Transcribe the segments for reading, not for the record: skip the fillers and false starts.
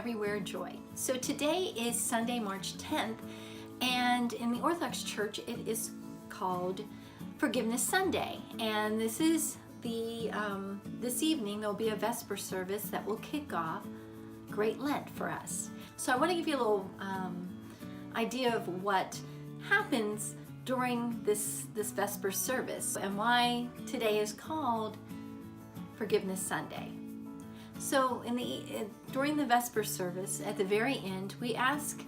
Everywhere Joy. So today is Sunday, March 10th, and in the Orthodox Church it is called Forgiveness Sunday. And this is this evening there'll be a Vesper service that will kick off Great Lent for us. So I want to give you a little idea of what happens during this Vesper service and why today is called Forgiveness Sunday. So during the Vesper service, at the very end, we ask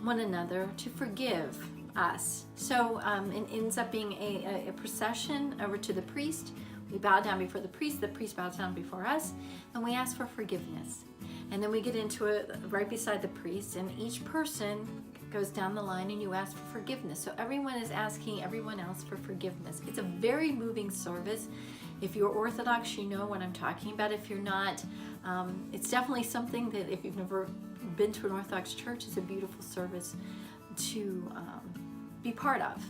one another to forgive us. So it ends up being a procession over to the priest. We bow down before the priest bows down before us, and we ask for forgiveness. And then we get into it right beside the priest, and each person goes down the line and you ask for forgiveness. So everyone is asking everyone else for forgiveness. It's a very moving service. If you're Orthodox, you know what I'm talking about. If you're not, it's definitely something that if you've never been to an Orthodox church, it's a beautiful service to be part of.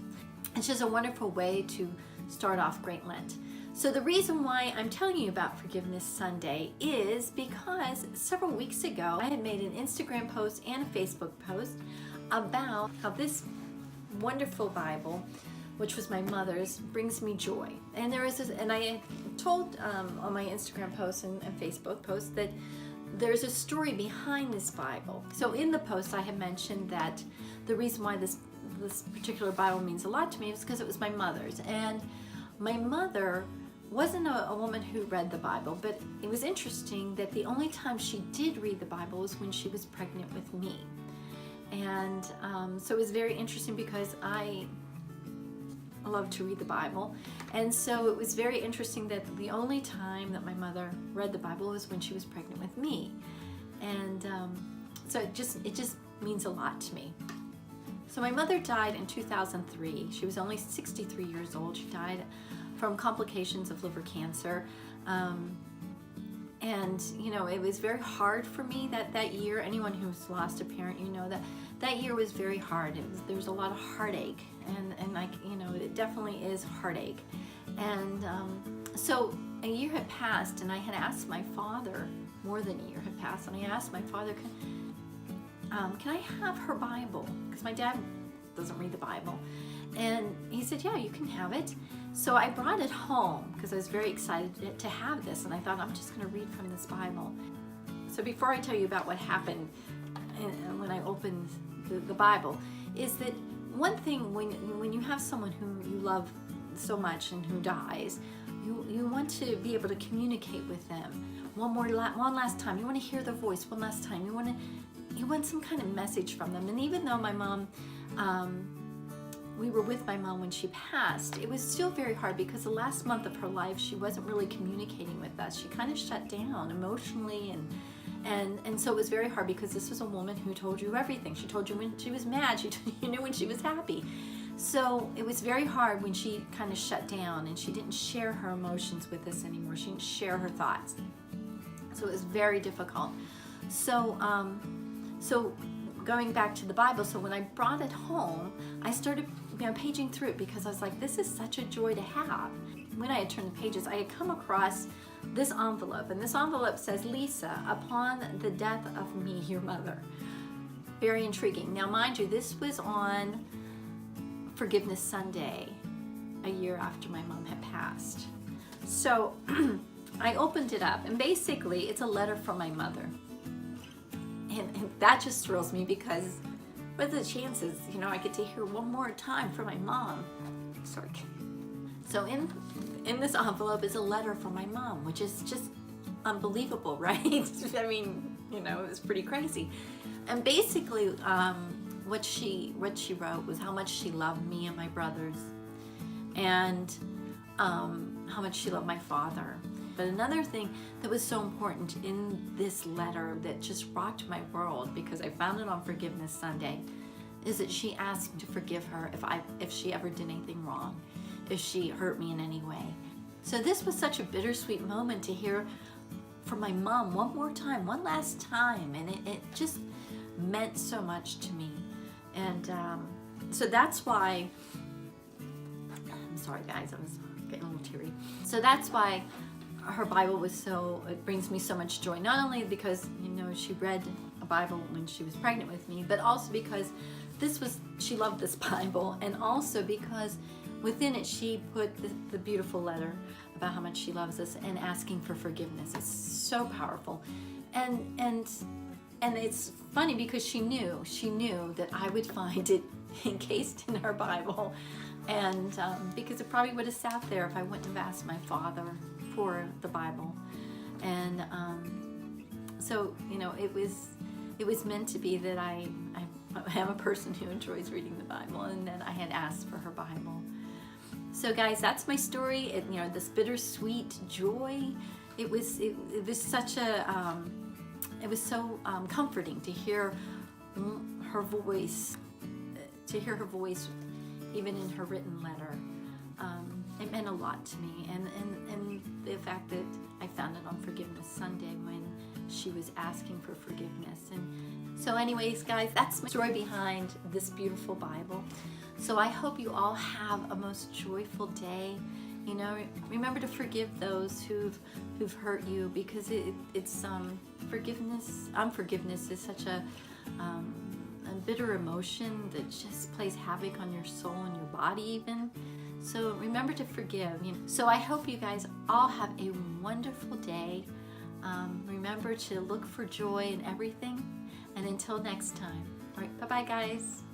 It's just a wonderful way to start off Great Lent. So the reason why I'm telling you about Forgiveness Sunday is because several weeks ago I had made an Instagram post and a Facebook post about how this wonderful Bible, which was my mother's, brings me joy. And there is and I had told on my Instagram post and Facebook post that there's a story behind this Bible. So in the post I had mentioned that the reason why this particular Bible means a lot to me is because it was my mother's. And my mother wasn't a woman who read the Bible, but it was interesting that the only time she did read the Bible was when she was pregnant with me. And so it was very interesting because I love to read the Bible, and so it was very interesting that the only time that my mother read the Bible was when she was pregnant with me. And so it just means a lot to me. So my mother died in 2003. She was only 63 years old. She died from complications of liver cancer. And you know, it was very hard for me that year. Anyone who's lost a parent, you know that year was very hard. There was a lot of heartache, and like, you know, it definitely is heartache. And so a year had passed, and I had asked my father, more than a year had passed, and I asked my father, can I have her Bible? Because my dad doesn't read the Bible. And he said, yeah, you can have it. So I brought it home because I was very excited to have this, and I thought, I'm just going to read from this Bible. So before I tell you about what happened when I opened the Bible, is that one thing when you have someone who you love so much and who dies, you want to be able to communicate with them one last time. You want to hear their voice one last time. You want some kind of message from them. And even though my mom, we were with my mom when she passed, it was still very hard because the last month of her life she wasn't really communicating with us. She kind of shut down emotionally, and so it was very hard because this was a woman who told you everything. She told you when she was mad, you knew when she was happy. So it was very hard when she kind of shut down and she didn't share her emotions with us anymore. She didn't share her thoughts. So it was very difficult. So going back to the Bible, so when I brought it home, I started paging through it because I was like, this is such a joy to have. When I had turned the pages, I had come across this envelope, and this envelope says, Lisa, upon the death of me, your mother. Very intriguing. Now, mind you, this was on Forgiveness Sunday, a year after my mom had passed. So I opened it up, and basically it's a letter from my mother. And that just thrills me because what are the chances, you know, I get to hear one more time from my mom. Sorry. So in this envelope is a letter from my mom, which is just unbelievable, right? I mean, you know, it was pretty crazy. And basically what she wrote was how much she loved me and my brothers, and how much she loved my father. But another thing that was so important in this letter that just rocked my world, because I found it on Forgiveness Sunday, is that she asked me to forgive her if she ever did anything wrong, if she hurt me in any way. So this was such a bittersweet moment to hear from my mom one more time, one last time, and it just meant so much to me. And so that's why, I'm sorry guys, I was getting a little teary. So that's why her Bible was so, it brings me so much joy, not only because, you know, she read a Bible when she was pregnant with me, but also because she loved this Bible, and also because within it she put the beautiful letter about how much she loves us and asking for forgiveness. It's so powerful. And it's funny because she knew that I would find it encased in her Bible, and because it probably would have sat there if I wouldn't have asked my father for the Bible. And so it was meant to be that I am a person who enjoys reading the Bible, and then I had asked for her Bible. So guys, that's my story. This bittersweet joy. It was such a it was so comforting to hear her voice, even in her written letter. It meant a lot to me, and the fact that I found it on Forgiveness Sunday when she was asking for forgiveness. And so anyways, guys, that's my story behind this beautiful Bible. So I hope you all have a most joyful day. Remember to forgive those who've hurt you, because it's unforgiveness is such a bitter emotion that just plays havoc on your soul and your body even. So remember to forgive. So I hope you guys all have a wonderful day. Remember to look for joy in everything. And until next time. All right, bye-bye, guys.